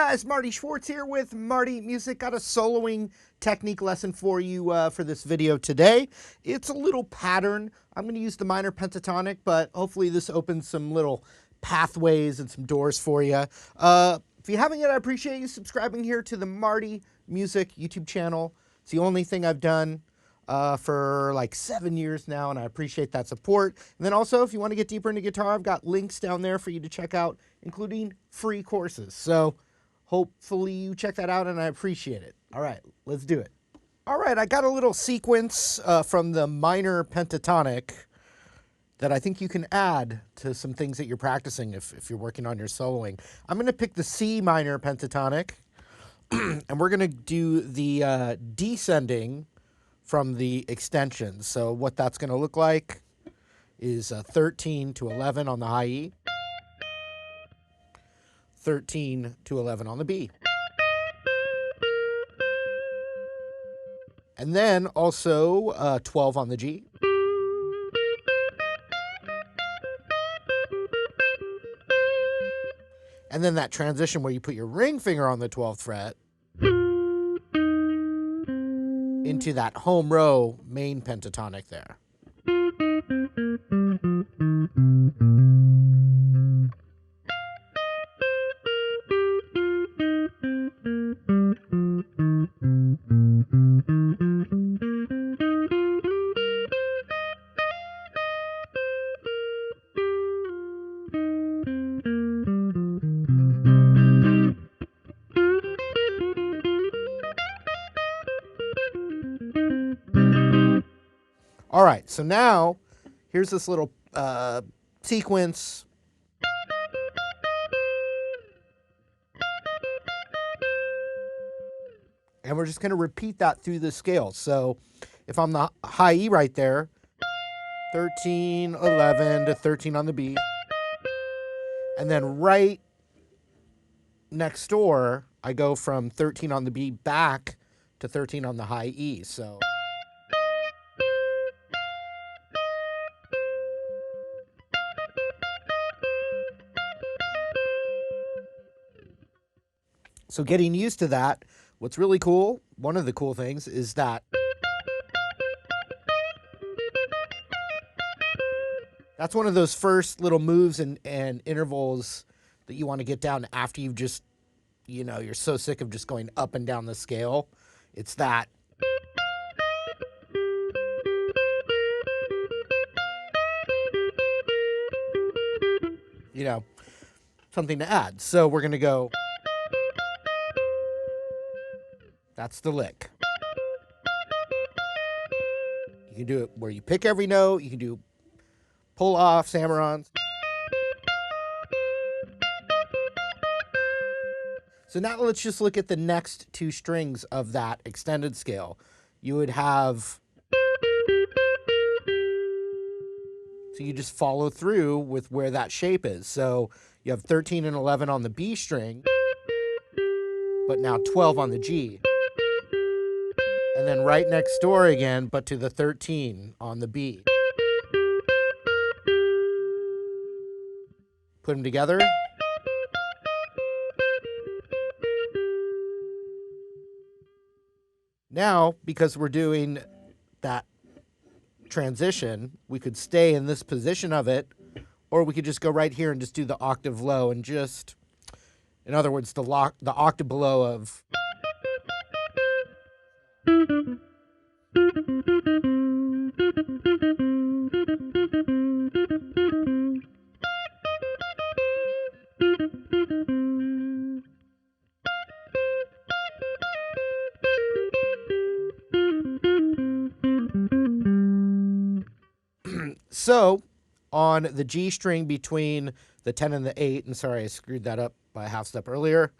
guys, Marty Schwartz here with Marty Music. Got a soloing technique lesson for you for this video today. It's a little pattern. I'm going to use the minor pentatonic, but hopefully this opens some little pathways and some doors for you. If you haven't yet, I appreciate you subscribing here to the Marty Music YouTube channel. It's the only thing I've done for like 7 years now, and I appreciate that support. And then also, if you want to get deeper into guitar, I've got links down there for you to check out, including free courses. So hopefully you check that out, and I appreciate it. All right, let's do it. All right, I got a little sequence from the minor pentatonic that I think you can add to some things that you're practicing if you're working on your soloing. I'm going to pick the C minor pentatonic, and we're going to do the descending from the extension. So what that's going to look like is 13 to 11 on the high E, 13 to 11 on the B. And then also 12 on the G. And then that transition where you put your ring finger on the 12th fret into that home row main pentatonic there. All right, so now here's this little sequence. And we're just going to repeat that through the scale. So if I'm the high E right there, 13, 11 to 13 on the B. And then right next door, I go from 13 on the B back to 13 on the high E. So getting used to that, what's really cool, one of the cool things is that that's one of those first little moves and intervals that you want to get down after you've just, you know, you're so sick of just going up and down the scale. It's that. You know, something to add. So we're going to go. That's the lick. You can do it where you pick every note. You can do pull-offs, hammer-ons. So now let's just look at the next two strings of that extended scale. You would have... So you just follow through with where that shape is. So you have 13 and 11 on the B string, but now 12 on the G. And then right next door again, but to the 13 on the B. Put them together. Now, because we're doing that transition, we could stay in this position of it, or we could just go right here and just do the octave low and just, in other words, the octave below of... So, on the G string between the 10 and the 8, and sorry, I screwed that up by a half step earlier,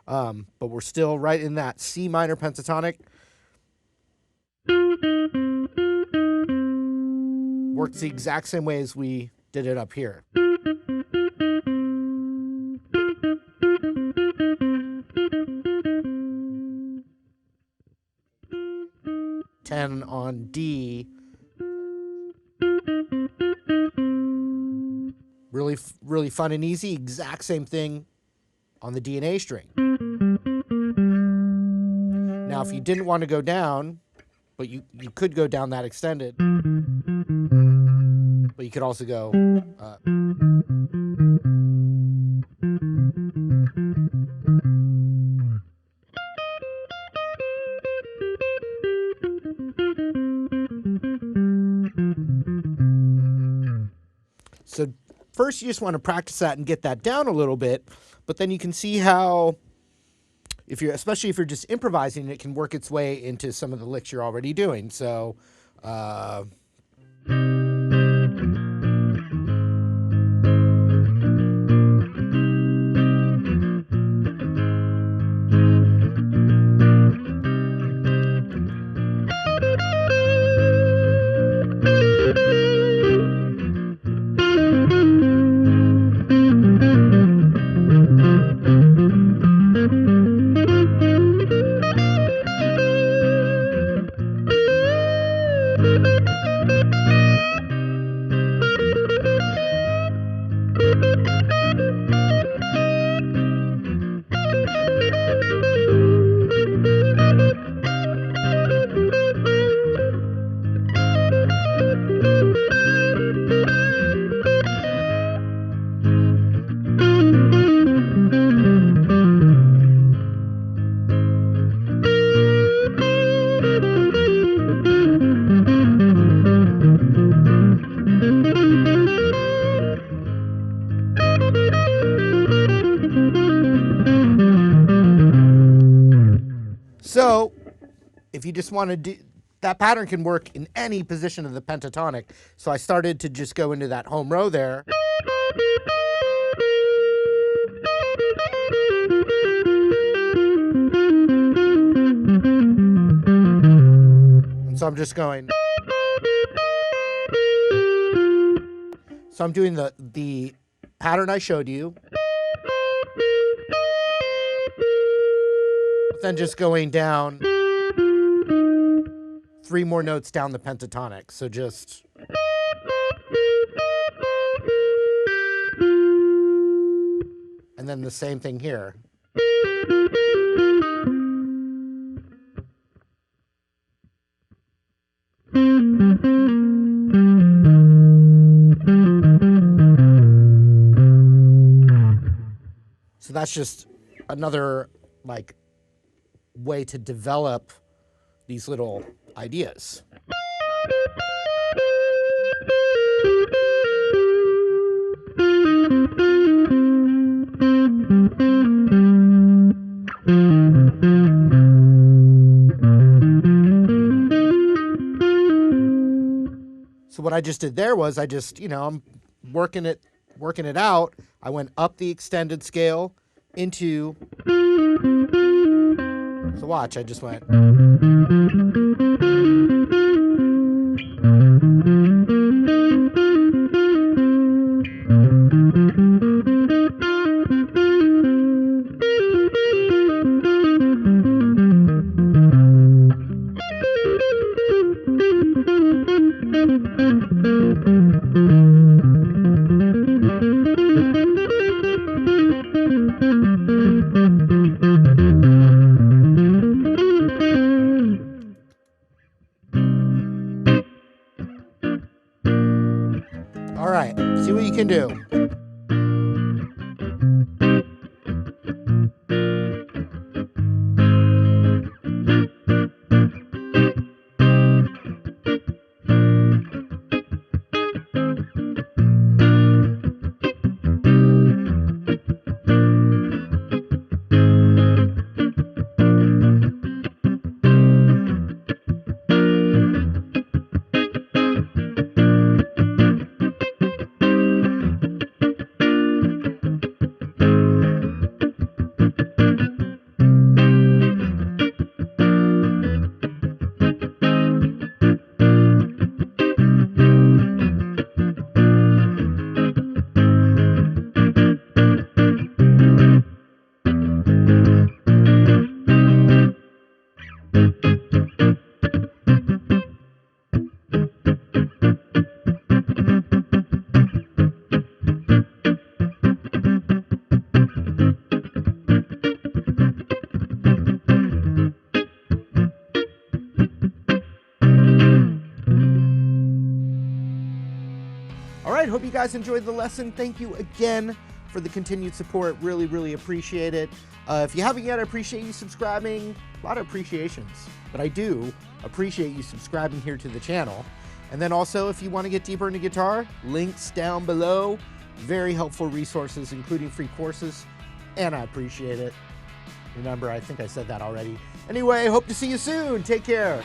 but we're still right in that C minor pentatonic. Works the exact same way as we did it up here. 10 on D. Really fun and easy. Exact same thing on the D and A string. if you didn't want to go down, but you could go down that extended, but you could also go So first you just want to practice that and get that down a little bit, but then you can see how, especially if you're just improvising, it can work its way into some of the licks you're already doing. So, So, if you just want to do, that pattern can work in any position of the pentatonic. So I started to just go into that home row there. And so I'm just going. So I'm doing the pattern I showed you. Then just going down 3 more notes down the pentatonic. So just and then the same thing here. So that's just another way to develop these little ideas. So what I just did there was I just, I'm working it out. I went up the extended scale into. So watch, I just went. All right, see what you can do. All right, hope you guys enjoyed the lesson. Thank you again for the continued support. Really, really appreciate it. If you haven't yet, I appreciate you subscribing. A lot of appreciations, but I do appreciate you subscribing here to the channel. And then also, if you want to get deeper into guitar, links down below. Very helpful resources, including free courses, and I appreciate it. Remember, I think I said that already. Anyway, hope to see you soon. Take care.